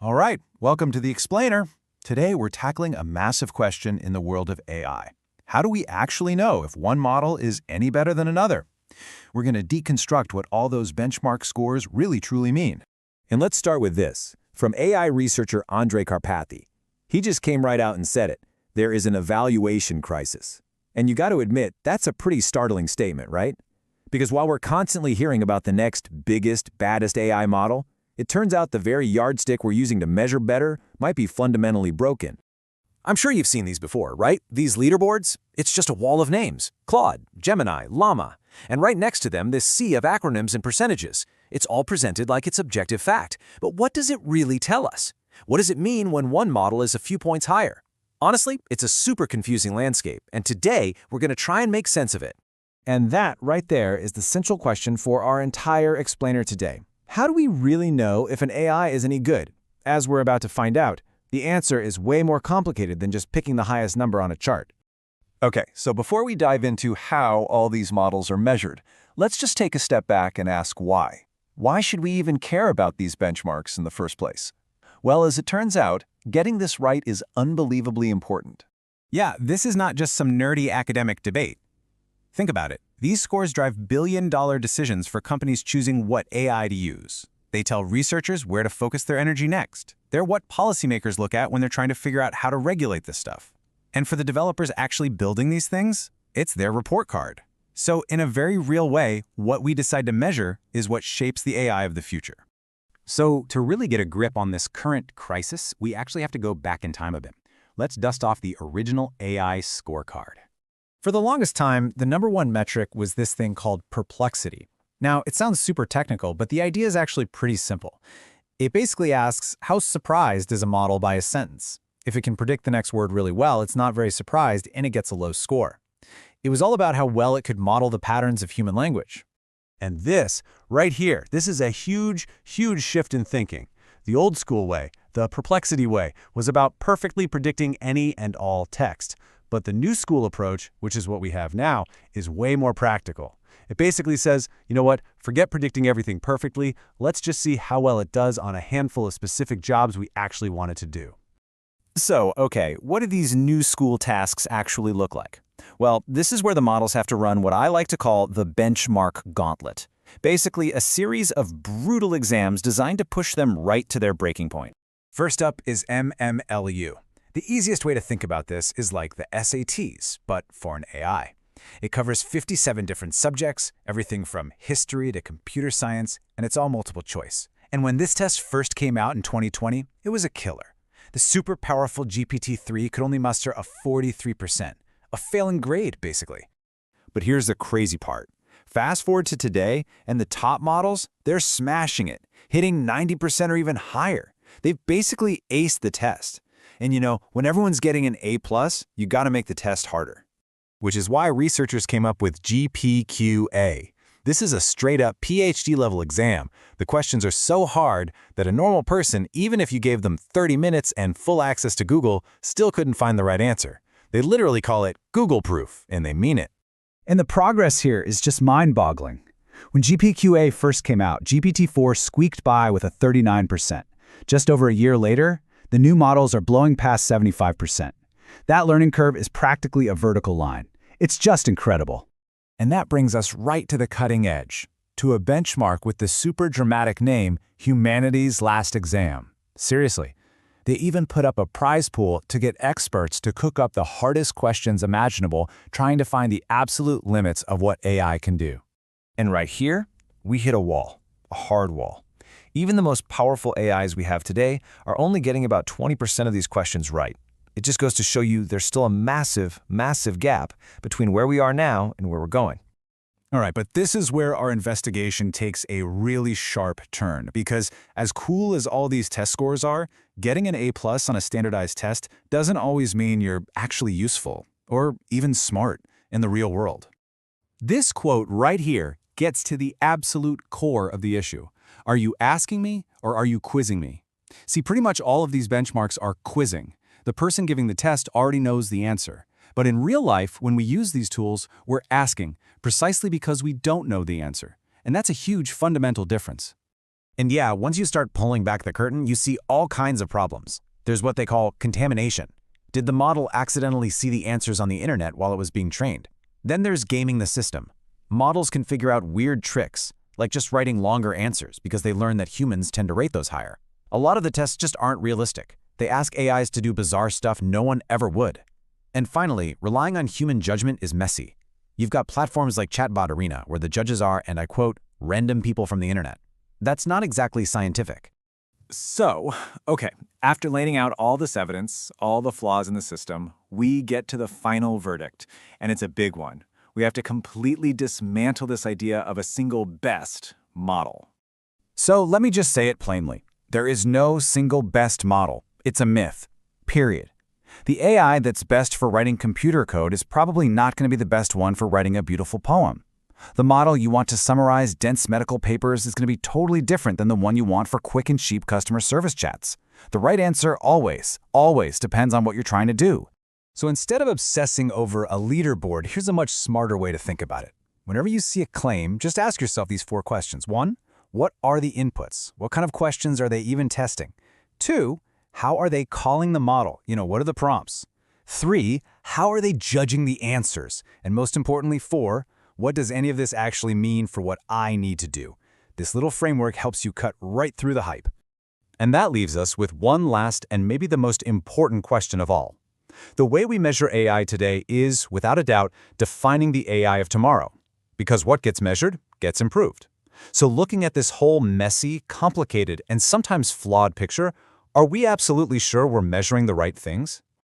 All right, welcome to the Explainer. Today we're tackling a massive question in the world of AI. How do we actually know if one model is any better than another? We're going to deconstruct what all those benchmark scores really truly mean. And let's start with this, from AI researcher Andrej Karpathy. He just came right out and said it. There is an evaluation crisis. And you got to admit, that's a pretty startling statement, right? Because while we're constantly hearing about the next biggest, baddest AI model, it turns out the very yardstick we're using to measure better might be fundamentally broken. I'm sure you've seen these before, right? These leaderboards? It's just a wall of names. Claude, Gemini, Llama. And right next to them, this sea of acronyms and percentages. It's all presented like it's objective fact. But what does it really tell us? What does it mean when one model is a few points higher? Honestly, it's a super confusing landscape, and today we're going to try and make sense of it. And that right there is the central question for our entire explainer today. How do we really know if an AI is any good? As we're about to find out, the answer is way more complicated than just picking the highest number on a chart. Okay, so before we dive into how all these models are measured, let's just take a step back and ask why. Why should we even care about these benchmarks in the first place? Well, as it turns out, getting this right is unbelievably important. Yeah, this is not just some nerdy academic debate. Think about it. These scores drive billion-dollar decisions for companies choosing what AI to use. They tell researchers where to focus their energy next. They're what policymakers look at when they're trying to figure out how to regulate this stuff. And for the developers actually building these things, it's their report card. So in a very real way, what we decide to measure is what shapes the AI of the future. So to really get a grip on this current crisis, we actually have to go back in time a bit. Let's dust off the original AI scorecard. For the longest time, the #1 metric was this thing called perplexity. Now, it sounds super technical, but the idea is actually pretty simple. It basically asks, how surprised is a model by a sentence? If it can predict the next word really well, it's not very surprised, and it gets a low score. It was all about how well it could model the patterns of human language. And this, right here, this is a huge, huge shift in thinking. The old school way, the perplexity way, was about perfectly predicting any and all text. But the new school approach, which is what we have now, is way more practical. It basically says, you know what, forget predicting everything perfectly, let's just see how well it does on a handful of specific jobs we actually want it to do. So, okay, what do these new school tasks actually look like? Well, this is where the models have to run what I like to call the benchmark gauntlet. Basically, a series of brutal exams designed to push them right to their breaking point. First up is MMLU. The easiest way to think about this is like the SATs, but for an AI. It covers 57 different subjects, everything from history to computer science, and it's all multiple choice. And when this test first came out in 2020, it was a killer. The super powerful GPT-3 could only muster a 43%, a failing grade, basically. But here's the crazy part. Fast forward to today, and the top models, they're smashing it, hitting 90% or even higher. They've basically aced the test. And you know, when everyone's getting an A+, you gotta make the test harder. Which is why researchers came up with GPQA. This is a straight-up PhD-level exam. The questions are so hard that a normal person, even if you gave them 30 minutes and full access to Google, still couldn't find the right answer. They literally call it Google-proof, and they mean it. And the progress here is just mind-boggling. When GPQA first came out, GPT-4 squeaked by with a 39%. Just over a year later, the new models are blowing past 75%. That learning curve is practically a vertical line. It's just incredible. And that brings us right to the cutting edge, to a benchmark with the super dramatic name Humanity's Last Exam. Seriously, they even put up a prize pool to get experts to cook up the hardest questions imaginable, trying to find the absolute limits of what AI can do. And right here, we hit a wall, a hard wall. Even the most powerful AIs we have today are only getting about 20% of these questions right. It just goes to show you there's still a massive, massive gap between where we are now and where we're going. All right, but this is where our investigation takes a really sharp turn, because as cool as all these test scores are, getting an A+ on a standardized test doesn't always mean you're actually useful or even smart in the real world. This quote right here gets to the absolute core of the issue. Are you asking me or are you quizzing me? See, pretty much all of these benchmarks are quizzing. The person giving the test already knows the answer. But in real life, when we use these tools, we're asking, precisely because we don't know the answer. And that's a huge fundamental difference. And yeah, once you start pulling back the curtain, you see all kinds of problems. There's what they call contamination. Did the model accidentally see the answers on the internet while it was being trained? Then there's gaming the system. Models can figure out weird tricks, like just writing longer answers because they learn that humans tend to rate those higher. A lot of the tests just aren't realistic. They ask AIs to do bizarre stuff no one ever would. And finally, relying on human judgment is messy. You've got platforms like Chatbot Arena where the judges are, and I quote, random people from the internet. That's not exactly scientific. So, okay, after laying out all this evidence, all the flaws in the system, we get to the final verdict, and it's a big one. We have to completely dismantle this idea of a single best model. So let me just say it plainly. There is no single best model. It's a myth. Period. The AI that's best for writing computer code is probably not going to be the best one for writing a beautiful poem. The model you want to summarize dense medical papers is going to be totally different than the one you want for quick and cheap customer service chats. The right answer always depends on what you're trying to do. So instead of obsessing over a leaderboard, here's a much smarter way to think about it. Whenever you see a claim, just ask yourself these 4 questions. 1, what are the inputs? What kind of questions are they even testing? 2, how are they calling the model? What are the prompts? 3, how are they judging the answers? And most importantly, 4, what does any of this actually mean for what I need to do? This little framework helps you cut right through the hype. And that leaves us with one last and maybe the most important question of all. The way we measure AI today is, without a doubt, defining the AI of tomorrow. Because what gets measured gets improved. So looking at this whole messy, complicated, and sometimes flawed picture, are we absolutely sure we're measuring the right things?